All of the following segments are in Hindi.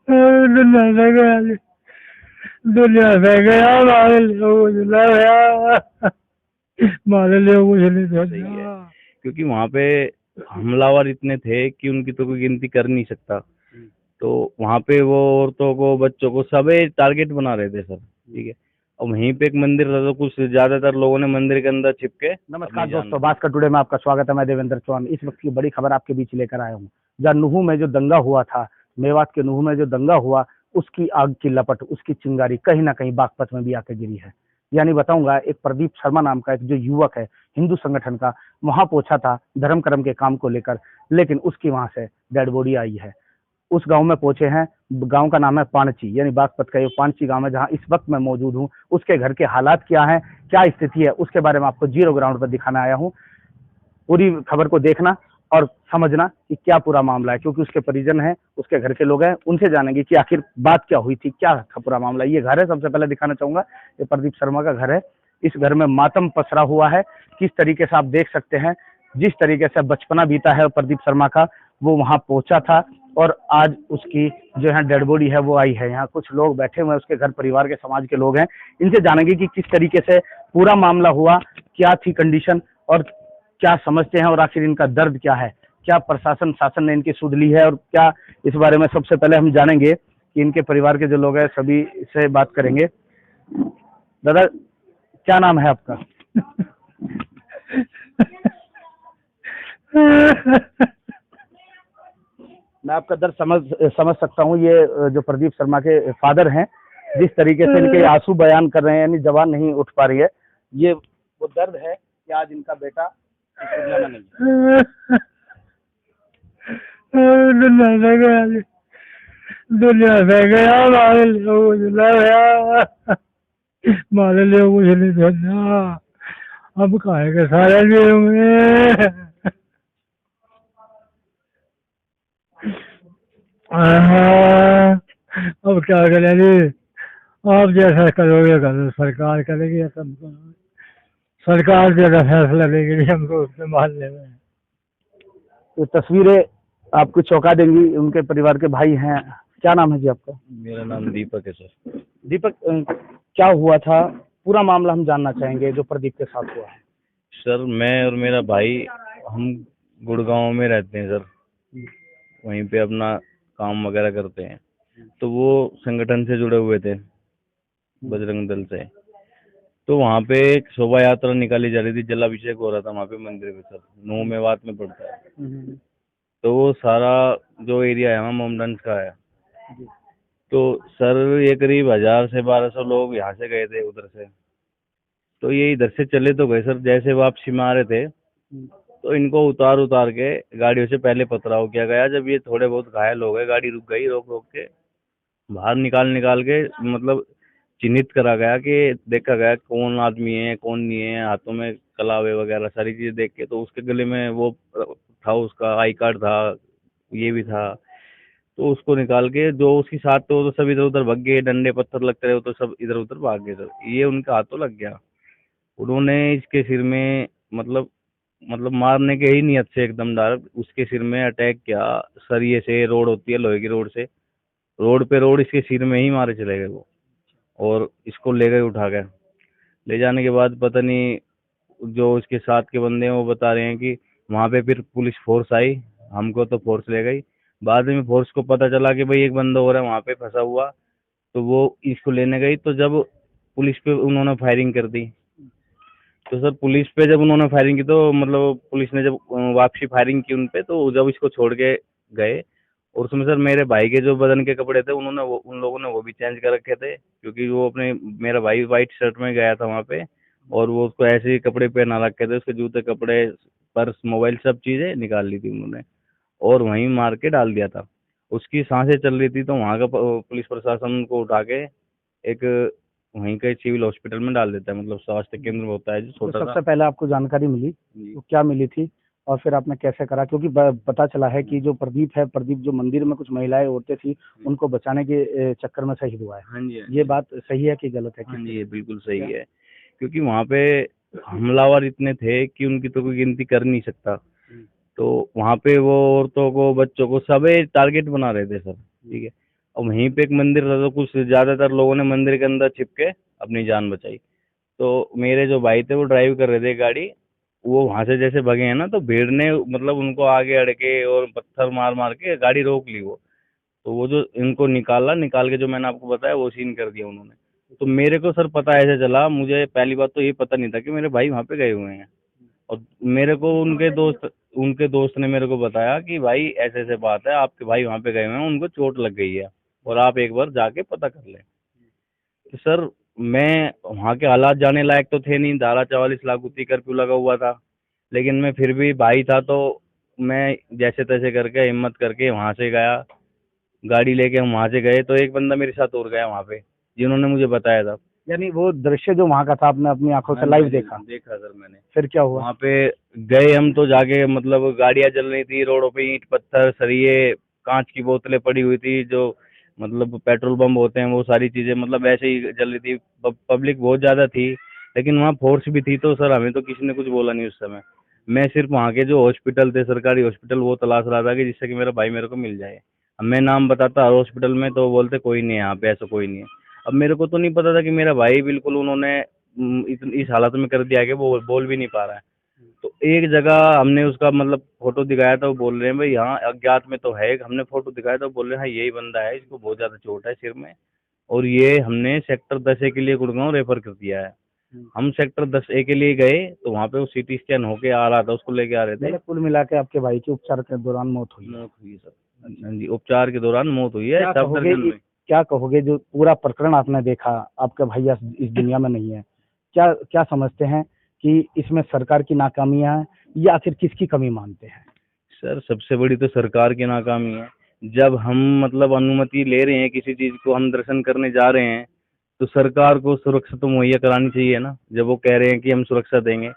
दुनिया से गया, दुनिया से गया, हमारे लिए कुछ ना गया, हमारे लिए कुछ नहीं सही है, सोचा। क्योंकि वहां पे हमलावर इतने थे कि उनकी तो कोई गिनती कर नहीं सकता। तो वहां पे वो औरतों को, बच्चों को सबे टारगेट बना रहे थे सर। ठीक है। और वहीं पे एक मंदिर था, तो कुछ ज्यादातर लोगों ने मंदिर के अंदर छिप के नमस्कार अपनी जान दोस्तों, बचाई। भास्कर टुडे में आपका स्वागत है। मैं देवेंद्र चौहान इस वक्त की बड़ी खबर आपके बीच लेकर आया हूँ। जहाँ नुहू में जो दंगा हुआ था, मेवात के नुहू में जो दंगा हुआ, उसकी आग की लपट, उसकी चिंगारी कहीं ना कहीं बागपत में भी आके गिरी है। यानी बताऊंगा, एक प्रदीप शर्मा नाम का एक जो युवक है हिंदू संगठन का, वहां पहुंचा था धर्म कर्म के काम को लेकर, लेकिन उसकी वहां से डेड बॉडी आई है। उस गांव में पहुंचे हैं। गांव का नाम है पाणची, यानी बागपत का ये पाणची गांव है, जहां इस वक्त मैं मौजूद हूं। उसके घर के हालात क्या हैं, क्या स्थिति है, उसके बारे में आपको जीरो ग्राउंड पर दिखाना आया हूं। पूरी खबर को देखना और समझना कि क्या पूरा मामला है, क्योंकि उसके परिजन हैं, उसके घर के लोग हैं, उनसे जानेंगे कि आखिर बात क्या हुई थी, क्या था पूरा मामला। ये घर है, सबसे पहले दिखाना चाहूंगा, ये प्रदीप शर्मा का घर है। इस घर में मातम पसरा हुआ है। किस तरीके से आप देख सकते हैं, जिस तरीके से बचपना बीता है प्रदीप शर्मा का, वो वहां पहुंचा था और आज उसकी जो है डेड बॉडी है वो आई है। यहाँ कुछ लोग बैठे हुए हैं, उसके घर परिवार के समाज के लोग हैं। इनसे जानेंगे कि किस तरीके से पूरा मामला हुआ, क्या थी कंडीशन और क्या समझते हैं, और आखिर इनका दर्द क्या है, क्या प्रशासन शासन ने इनकी सुध ली है, और क्या इस बारे में सबसे पहले हम जानेंगे कि इनके परिवार के जो लोग हैं सभी से बात करेंगे। दादा, क्या नाम है आपका? मैं आपका दर्द समझ सकता हूँ। ये जो प्रदीप शर्मा के फादर हैं, जिस तरीके से इनके आंसू बयान कर रहे हैं, यानी जबान नहीं उठ पा रही है, ये वो दर्द है कि आज इनका बेटा इस दुनिया में नहीं है। दुनिया से गया, दुनिया से गया, हमारे लिए कुछ ना गया, हमारे लिए कुछ नहीं सोचा। अब काहे के सारे लिए होंगे। अब क्या करें जी, आप जैसा करोगे करो, सरकार करेगी या सब करोगे। सरकार जैसा फैसला लेगी हमको उससे मान लेना है। तो तस्वीरें आपको चौंका देंगी। उनके परिवार के भाई हैं। क्या नाम है जी आपका? मेरा नाम दीपक है सर। दीपक, क्या हुआ था, पूरा मामला हम जानना चाहेंगे जो प्रदीप के साथ हुआ है। सर, मैं और मेरा भाई, हम गुड़गांव में रहते हैं सर। वहीं पे अपना काम वगैरह करते हैं। तो वो संगठन से जुड़े हुए थे, बजरंग दल से। तो वहाँ पे एक शोभा यात्रा निकाली जा रही थी, जलाभिषेक हो रहा था वहाँ पे मंदिर में सर। नो मेवात में पड़ता है। तो वो सारा जो एरिया है वहाँ मोमडंस का है। तो सर, ये करीब 1000 से 1200 लोग यहाँ से गए थे उधर से। तो ये इधर से चले तो गए सर, जैसे वापसी में आ रहे थे तो इनको उतार उतार के गाड़ियों से पहले पथराव किया गया। जब ये थोड़े बहुत घायल हो गए, गाड़ी रुक गई, रोक रोक के बाहर निकाल निकाल के, मतलब चिन्हित करा गया कि देखा गया कौन आदमी है कौन नहीं है। हाथों में कलावे वगैरह सारी चीजें देख के, तो उसके गले में वो था, उसका आई कार्ड था, ये भी था। तो उसको निकाल के जो उसके साथ थे वो तो सब इधर उधर भाग गए, डंडे पत्थर लगते रहे तो सब इधर उधर भाग गए सर। ये उनका हाथों लग गया। उन्होंने इसके सिर में, मतलब मारने के ही नियत से एकदम डायरेक्ट उसके सिर में अटैक किया। सरिये से, रोड होती है लोहे की रोड से, रोड पे रोड इसके सिर में ही मारे चले गए वो। और इसको ले गए उठा के। ले जाने के बाद पता नहीं, जो इसके साथ के बंदे हैं वो बता रहे हैं कि वहाँ पे फिर पुलिस फोर्स आई, हमको तो फोर्स ले गई। बाद में फोर्स को पता चला कि भाई एक बंदा और है वहाँ पे फंसा हुआ, तो वो इसको लेने गई। तो जब पुलिस पे उन्होंने फायरिंग कर दी, तो सर पुलिस पे जब उन्होंने फायरिंग की, तो मतलब पुलिस ने जब वापसी फायरिंग की उन पे, तो जब इसको छोड़ के गए, और उसमें सर मेरे भाई के जो बदन के कपड़े थे उन्होंने वो, उन लोगों ने वो भी चेंज कर रखे थे, क्योंकि वो अपने, मेरा भाई वाइट शर्ट में गया था वहाँ पे, और वो उसको ऐसे ही कपड़े पहना रखे थे। उसके जूते, कपड़े, पर्स, मोबाइल, सब चीज़ें निकाल ली थी उन्होंने, और वहीं मार के डाल दिया था। उसकी सांसें चल रही थी, तो वहाँ का पुलिस प्रशासन उनको उठा के एक वहीं के सिविल हॉस्पिटल में डाल देता है, मतलब स्वास्थ्य केंद्र में होता है जो तो छोटा सा। सबसे पहले आपको जानकारी मिली, जी। तो क्या मिली थी, और फिर आपने कैसे करा? क्योंकि पता चला है कि जो प्रदीप है, प्रदीप जो मंदिर में कुछ महिलाएं औरतें थी, उनको बचाने के चक्कर में शहीद हुआ है। हाँ जी, हाँ ये जी। बात सही है कि गलत है? हाँ किस जी, तरीके ये से? बिल्कुल सही क्या? है, क्योंकि वहाँ पे हमलावर इतने थे कि उनकी तो कोई गिनती कर नहीं सकता। तो वहाँ पे वो औरतों को, बच्चों को सबे टारगेट बना रहे थे सर। ठीक है। और वहीं पे एक मंदिर था, तो कुछ ज्यादातर लोगों ने मंदिर के अंदर छिप के अपनी जान बचाई। तो मेरे जो भाई थे वो ड्राइव कर रहे थे गाड़ी, वो वहां से जैसे भगे हैं ना, तो भीड़ ने मतलब उनको आगे अड़के और पत्थर मार मार के गाड़ी रोक ली वो। तो वो जो इनको निकाल के जो मैंने आपको बताया वो सीन कर दिया उन्होंने। तो मेरे को सर पता ऐसे चला, मुझे पहली बात तो ये पता नहीं था कि मेरे भाई वहाँ पे गए हुए हैं। और मेरे को उनके दोस्त ने मेरे को बताया कि भाई ऐसे ऐसे बात है, आपके भाई वहाँ पे गए हुए हैं, उनको चोट लग गई है और आप एक बार जाके पता कर लें। तो सर मैं वहाँ के हालात जाने लायक तो थे नहीं, धारा 44 लागू थी, कर्फ्यू लगा हुआ था। लेकिन मैं फिर भी भाई था, तो मैं जैसे तैसे करके हिम्मत करके वहाँ से गया। गाड़ी लेके हम वहाँ से गए, तो एक बंदा मेरे साथ और गया वहाँ पे, जिन्होंने मुझे बताया था। यानी वो दृश्य जो वहाँ का था आपने अपनी आंखों से हाँ, लाइव मैंने देखा? देखा सर मैंने। फिर क्या हुआ? वहाँ पे गए हम तो जाके, मतलब गाड़ियाँ जल रही थी रोडों पे, ईंट पत्थर सरिये कांच की बोतलें पड़ी हुई थी, जो मतलब पेट्रोल पंप होते हैं वो सारी चीजें मतलब ऐसे ही जल रही थी। पब्लिक बहुत ज्यादा थी, लेकिन वहाँ फोर्स भी थी। तो सर हमें तो किसी ने कुछ बोला नहीं उस समय। मैं सिर्फ वहाँ के जो हॉस्पिटल थे, सरकारी हॉस्पिटल, वो तलाश रहा था कि जिससे कि मेरा भाई मेरे को मिल जाए। अब मैं नाम बताता हर हॉस्पिटल में, तो वो बोलते कोई नहीं है यहाँ पे, ऐसा कोई नहीं है। अब मेरे को तो नहीं पता था कि मेरा भाई बिल्कुल उन्होंने इस हालत में कर दिया कि वो बोल भी नहीं पा रहा है। तो एक जगह हमने उसका मतलब फोटो दिखाया था, वो बोल रहे हैं भाई यहाँ अज्ञात में तो है। हमने फोटो दिखाया था, वो बोल रहे हैं हाँ यही बंदा है, इसको बहुत ज्यादा चोट है सिर में, और ये हमने सेक्टर 10A के लिए गुड़गांव रेफर कर दिया है। हम सेक्टर 10A के लिए गए, तो वहाँ पे वो सीटी स्कैन होके आ रहा था, उसको लेके आ रहे थे। मतलब कुल मिला के आपके भाई की उपचार के दौरान मौत हुई है? मौत हुई सर। हाँ जी, उपचार के दौरान मौत हुई है क्या कहोगे सफदरजंग में। क्या कहोगे, जो पूरा प्रकरण आपने देखा, आपका भाई आज इस दुनिया में नहीं है, क्या क्या समझते हैं कि इसमें सरकार की नाकामियां हैं या फिर किसकी कमी मानते हैं? सर सबसे बड़ी तो सरकार की नाकामी है। जब हम मतलब अनुमति ले रहे हैं किसी चीज को, हम दर्शन करने जा रहे हैं, तो सरकार को सुरक्षा तो मुहैया करानी चाहिए ना। जब वो कह रहे हैं कि हम सुरक्षा देंगे,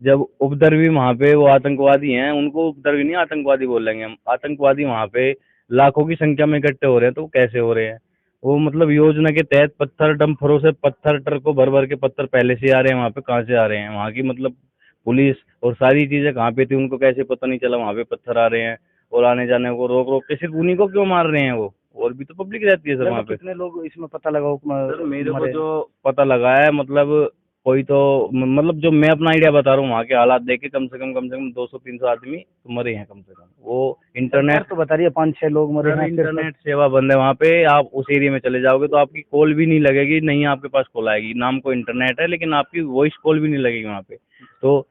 जब उपद्रवी वहां पे वो आतंकवादी हैं, उनको उपद्रवी नहीं आतंकवादी बोलेंगे हम। आतंकवादी वहां पे लाखों की संख्या में इकट्ठे हो रहे हैं, तो वो कैसे हो रहे हैं? वो मतलब योजना के तहत पत्थर डंपरों से पत्थर ट्रकों भर भर के पत्थर पहले से आ रहे हैं। वहां पे कहाँ से आ रहे हैं? वहां की मतलब पुलिस और सारी चीजें कहाँ पे थी, उनको कैसे पता नहीं चला वहां पे पत्थर आ रहे हैं? और आने जाने को रोक रोक के सिर्फ उन्हीं को क्यों मार रहे हैं वो? और भी तो पब्लिक रहती है सर वहां लगभग पे। कितने लोग इसमें पता लगाओ सर मेरे को मरे? जो पता लगा है, मतलब कोई तो मतलब जो मैं अपना आइडिया बता रहा हूँ, वहाँ के हालात देख के कम से कम 200-300 आदमी तो मरे हैं कम से कम। वो सरकार इंटरनेट, तो बता रही है 5-6 लोग मरे सर हैं सिर्फ। इंटरनेट सेवा बंद है वहाँ पे। आप उस एरिया में चले जाओगे तो आपकी कॉल भी नहीं लगेगी, नहीं आपके पास कॉल आएगी। नाम को इंटरनेट है, लेकिन आपकी वॉइस कॉल भी नहीं लगेगी वहाँ पे। तो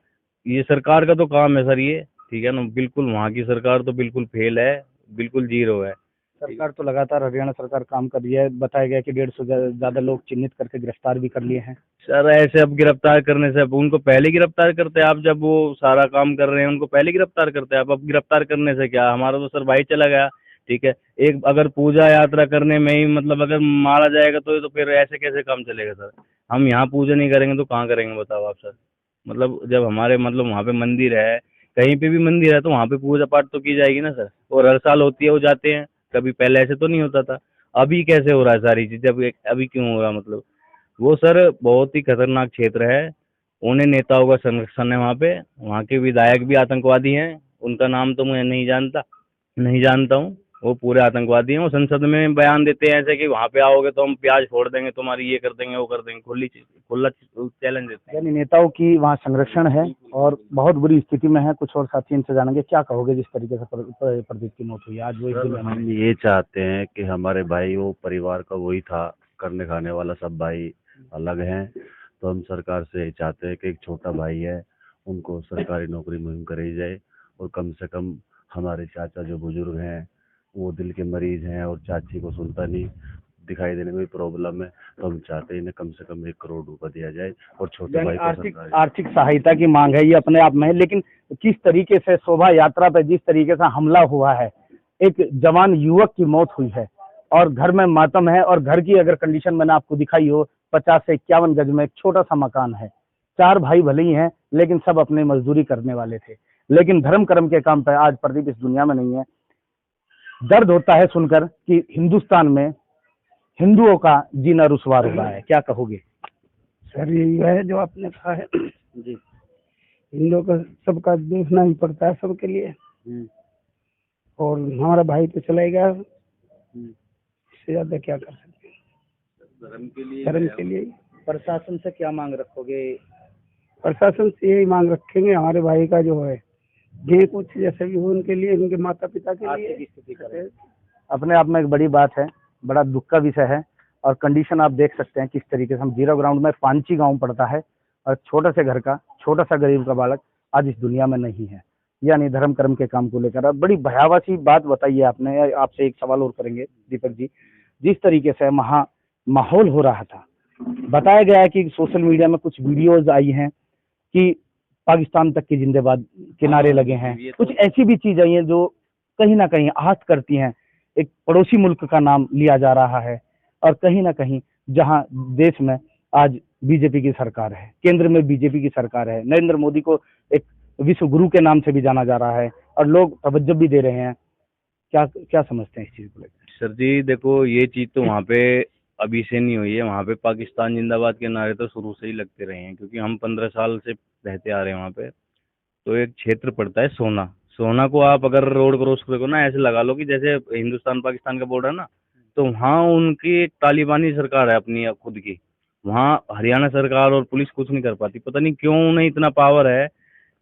ये सरकार का तो काम है सर ये, ठीक है ना। बिल्कुल वहाँ की सरकार तो बिल्कुल फेल है, बिल्कुल जीरो है। सरकार तो लगातार, हरियाणा सरकार काम कर रही है, बताया गया कि 150 से ज्यादा लोग चिन्हित करके गिरफ्तार भी कर लिए हैं। सर ऐसे अब गिरफ्तार करने से, अब उनको पहले गिरफ्तार करते हैं आप, जब वो सारा काम कर रहे हैं उनको पहले गिरफ्तार करते हैं आप। अब गिरफ्तार करने से क्या, हमारा तो सर भाई चला गया, ठीक है। एक अगर पूजा यात्रा करने में ही मतलब अगर मारा जाएगा, तो फिर ऐसे कैसे काम चलेगा सर? हम यहाँ पूजा नहीं करेंगे तो कहाँ करेंगे बताओ आप सर? मतलब जब हमारे मतलब वहाँ पे मंदिर है, कहीं पे भी मंदिर है, तो वहाँ पे पूजा पाठ तो की जाएगी ना सर। और हर साल होती है, वो जाते हैं, कभी पहले ऐसे तो नहीं होता था। अभी कैसे हो रहा है सारी चीजें? अभी क्यों हो रहा मतलब? वो सर बहुत ही खतरनाक क्षेत्र है। उन्हें नेताओं का संरक्षण है वहाँ पे। वहाँ के विधायक भी आतंकवादी हैं। उनका नाम तो मैं नहीं जानता हूँ। वो पूरे आतंकवादी हैं। वो संसद में बयान देते हैं ऐसे कि वहाँ पे आओगे तो हम प्याज फोड़ देंगे तुम्हारी, ये कर देंगे वो कर देंगे, खुला चैलेंज देते हैं। यानी नेताओं की वहाँ संरक्षण है और बहुत बुरी स्थिति में है। कुछ और साथी इनसे जानेंगे, क्या कहोगे जिस तरीके से प्रदीप की मौत हुई आज वो इस दुनिया में हम नहीं? ये चाहते हैं कि हमारे भाई, वो परिवार का वही था, करने खाने वाला, सब भाई अलग हैं। तो हम सरकार से यही चाहते हैं कि एक छोटा भाई है, उनको सरकारी नौकरी मुहैया कराई जाए। और कम से कम हमारे चाचा जो बुजुर्ग हैं, वो दिल के मरीज हैं और चाची को सुनता नहीं, दिखाई देने में भी प्रॉब्लम है। तो हम चाहते हैं इन्हें कम से कम 1 करोड़ रुपए दिया जाए और छोटे यानी भाई को आर्थिक सरकारी। आर्थिक सहायता की मांग है, ये अपने आप में है। लेकिन किस तरीके से शोभा यात्रा पे जिस तरीके से हमला हुआ है, एक जवान युवक की मौत हुई है और घर में मातम है। और घर की अगर कंडीशन मैंने आपको दिखाई हो, 50 से 51 गज में एक छोटा सा मकान है। 4 भाई भले ही हैं, लेकिन सब अपने मजदूरी करने वाले थे। लेकिन धर्म कर्म के काम पे आज प्रदीप इस दुनिया में नहीं है। दर्द होता है सुनकर कि हिंदुस्तान में हिंदुओं का जीना रुसवा हो रहा है, क्या कहोगे? सर यही है जो आपने कहा है, जी। हिंदुओं का सबका देखना ही पड़ता है सबके लिए। और हमारा भाई तो चला ही गया, इससे ज्यादा क्या कर सकते हैं। धर्म के लिए प्रशासन से क्या मांग रखोगे? प्रशासन से यही मांग रखेंगे, हमारे भाई का जो है ये कुछ जैसे भी हो उनके लिए, उनके माता पिता के आर्थिक लिए। स्थिति करें। अपने आप में एक बड़ी बात है, बड़ा दुख का विषय है। और कंडीशन आप देख सकते हैं किस तरीके से हम जीरो ग्राउंड में पांची गांव पड़ता है और छोटे से घर का छोटा सा गरीब का बालक आज इस दुनिया में नहीं है। यानी धर्म कर्म के काम को लेकर अब बड़ी भयावह सी बात बताई है आपने। आपसे एक सवाल और करेंगे दीपक जी, जिस तरीके से माहौल हो रहा था, बताया गया है कि सोशल मीडिया में कुछ वीडियोज आई हैं कि पाकिस्तान तक की जिंदाबाद के नारे लगे हैं, कुछ ऐसी भी चीज आई हैं जो कहीं ना कहीं आहत करती हैं। एक पड़ोसी मुल्क का नाम लिया जा रहा है और कहीं ना कहीं जहां देश में आज बीजेपी की सरकार है, केंद्र में बीजेपी की सरकार है, नरेंद्र मोदी को एक विश्व गुरु के नाम से भी जाना जा रहा है और लोग तवज्जो भी दे रहे हैं। क्या क्या समझते हैं इस चीज को लेकर? सर जी देखो, ये चीज़ तो वहाँ पे अभी से नहीं हुई है। वहाँ पे पाकिस्तान जिंदाबाद के नारे तो शुरू से ही लगते रहे हैं, क्योंकि हम 15 साल से रहते आ रहे हैं वहाँ पे। तो एक क्षेत्र पड़ता है सोना। सोना को आप अगर रोड क्रॉस करो ना, ऐसे लगा लो कि जैसे हिंदुस्तान पाकिस्तान का बॉर्डर ना, तो वहाँ उनकी एक तालिबानी सरकार है अपनी खुद की। वहाँ हरियाणा सरकार और पुलिस कुछ नहीं कर पाती। पता नहीं क्यों उन्हें इतना पावर है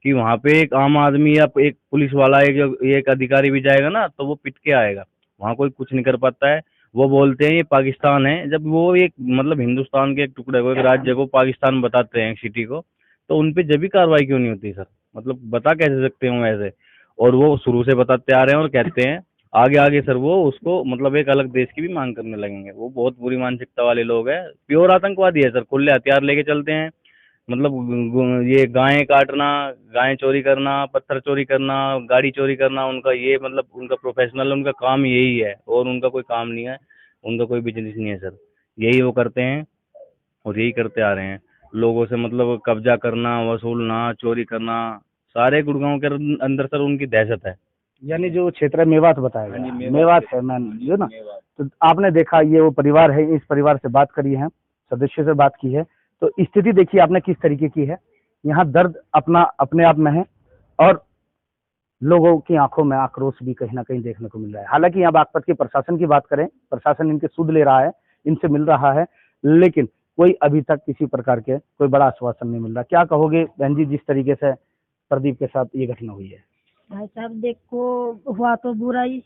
कि वहाँ पे एक आम आदमी या एक पुलिस वाला एक अधिकारी भी जाएगा ना तो वो पिट के आएगा। वहाँ कोई कुछ नहीं कर पाता है। वो बोलते हैं ये पाकिस्तान है, जब वो एक मतलब हिंदुस्तान के एक टुकड़े को, एक राज्य को पाकिस्तान बताते हैं, एक सिटी को, तो उन पे जब भी कार्रवाई क्यों नहीं होती सर? मतलब बता कैसे सकते हो ऐसे? और वो शुरू से बताते आ रहे हैं और कहते हैं आगे आगे सर वो उसको मतलब एक अलग देश की भी मांग करने लगेंगे। वो बहुत बुरी मानसिकता वाले लोग हैं, प्योर आतंकवादी है सर। खुले हथियार लेके चलते हैं, मतलब ये गायें काटना, गायें चोरी करना, पत्थर चोरी करना, गाड़ी चोरी करना, उनका ये मतलब उनका प्रोफेशनल, उनका काम यही है। और उनका कोई काम नहीं है, उनका कोई बिजनेस नहीं है सर। यही वो करते हैं और यही करते आ रहे हैं। लोगों से मतलब कब्जा करना, वसूलना, चोरी करना, सारे गुड़गांव के अंदर सर उनकी दहशत है। यानी जो क्षेत्र मेवात बताया हाँ जी, गया, मेवात मेवात है। है मैन हाँ जी, जो ना, मेवात। तो आपने देखा ये वो परिवार है, इस परिवार से बात करी है, सदस्य से बात की है, तो स्थिति देखिए आपने किस तरीके की है। यहाँ दर्द अपने आप में है और लोगों की आंखों में आक्रोश भी कहीं ना कहीं देखने को मिल रहा है। हालांकि यहाँ बागपत के प्रशासन की बात करें, प्रशासन इनके सुध ले रहा है, इनसे मिल रहा है, लेकिन कोई अभी तक किसी प्रकार के कोई बड़ा आश्वासन नहीं मिल रहा। क्या कहोगे बहन जी, जिस तरीके से प्रदीप के साथ ये घटना हुई है? भाई साहब देखो, हुआ तो बुरा ही,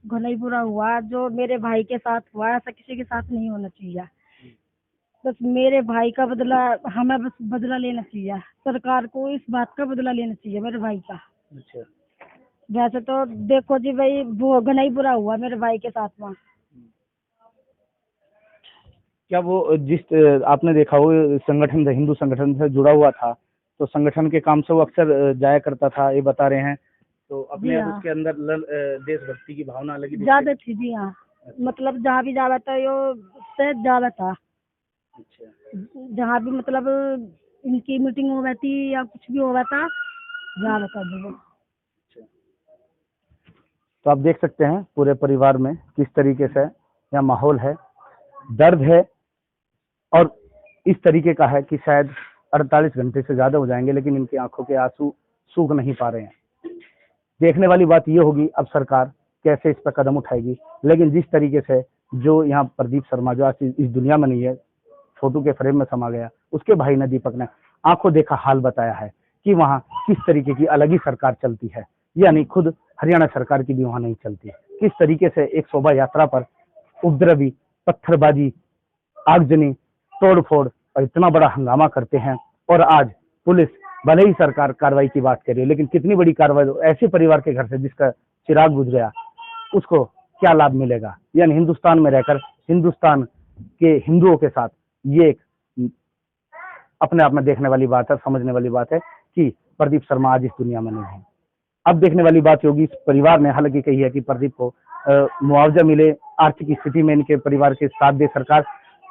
घना ही बुरा हुआ। जो मेरे भाई के साथ हुआ ऐसा किसी के साथ नहीं होना चाहिए। बस मेरे भाई का बदला, हमें बस बदला लेना चाहिए। सरकार को इस बात का बदला लेना चाहिए मेरे भाई का। अच्छा, वैसे तो देखो जी भाई, वो घना ही बुरा हुआ मेरे भाई के साथ वहाँ। क्या वो जिस आपने देखा वो संगठन से, हिंदू संगठन से जुड़ा हुआ था, तो संगठन के काम से वो अक्सर जाया करता था, ये बता रहे हैं, तो अपने जी आप हाँ। उसके अंदर देशभक्ति की भावना अलग ही ज्यादा थी जी हाँ। मतलब जहाँ भी जावा था यो से ज्यादा था। अच्छा, जहाँ भी मतलब इनकी मीटिंग हो रही थी या कुछ भी हो रहा था, ज्यादा था जी वो। तो आप देख सकते हैं पूरे परिवार में किस तरीके से यहाँ माहौल है, दर्द है और इस तरीके का है कि शायद 48 घंटे से ज्यादा हो जाएंगे, लेकिन इनकी आंखों के आंसू सूख नहीं पा रहे हैं। देखने वाली बात ये होगी अब सरकार कैसे इस पर कदम उठाएगी। लेकिन जिस तरीके से जो यहाँ प्रदीप शर्मा जो आज इस दुनिया में नहीं है, फोटो के फ्रेम में समा गया, उसके भाई ने दीपक ने आंखों देखा हाल बताया है कि वहाँ किस तरीके की अलग ही सरकार चलती है। यानी खुद हरियाणा सरकार की भी वहाँ नहीं चलती। किस तरीके से एक शोभा यात्रा पर उपद्रवी, पत्थरबाजी, आगजनी, तोड़फोड़ और इतना बड़ा हंगामा करते हैं, और आज पुलिस भले ही सरकार कार्रवाई की बात कर रही है, लेकिन कितनी बड़ी कार्रवाई ऐसे परिवार के घर से जिसका चिराग बुझ गया, उसको क्या लाभ मिलेगा? यानी हिंदुस्तान में रहकर हिंदुस्तान के हिंदुओं के साथ ये एक अपने आप में देखने वाली बात है, समझने वाली बात है कि प्रदीप शर्मा आज इस दुनिया में नहीं है। अब देखने वाली बात होगी, इस परिवार ने हालांकि कही है कि प्रदीप को मुआवजा मिले, आर्थिक स्थिति में इनके परिवार के साथ दे सरकार।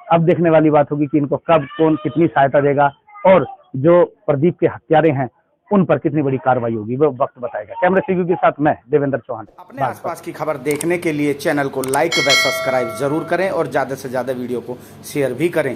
अब देखने वाली बात होगी कि इनको कब कौन कितनी सहायता देगा और जो प्रदीप के हत्यारे हैं उन पर कितनी बड़ी कार्रवाई होगी, वो वक्त बताएगा। कैमरा सीवी के साथ मैं देवेंद्र चौहान। अपने आसपास की खबर देखने के लिए चैनल को लाइक व सब्सक्राइब जरूर करें और ज़्यादा से ज़्यादा वीडियो को शेयर भी करें।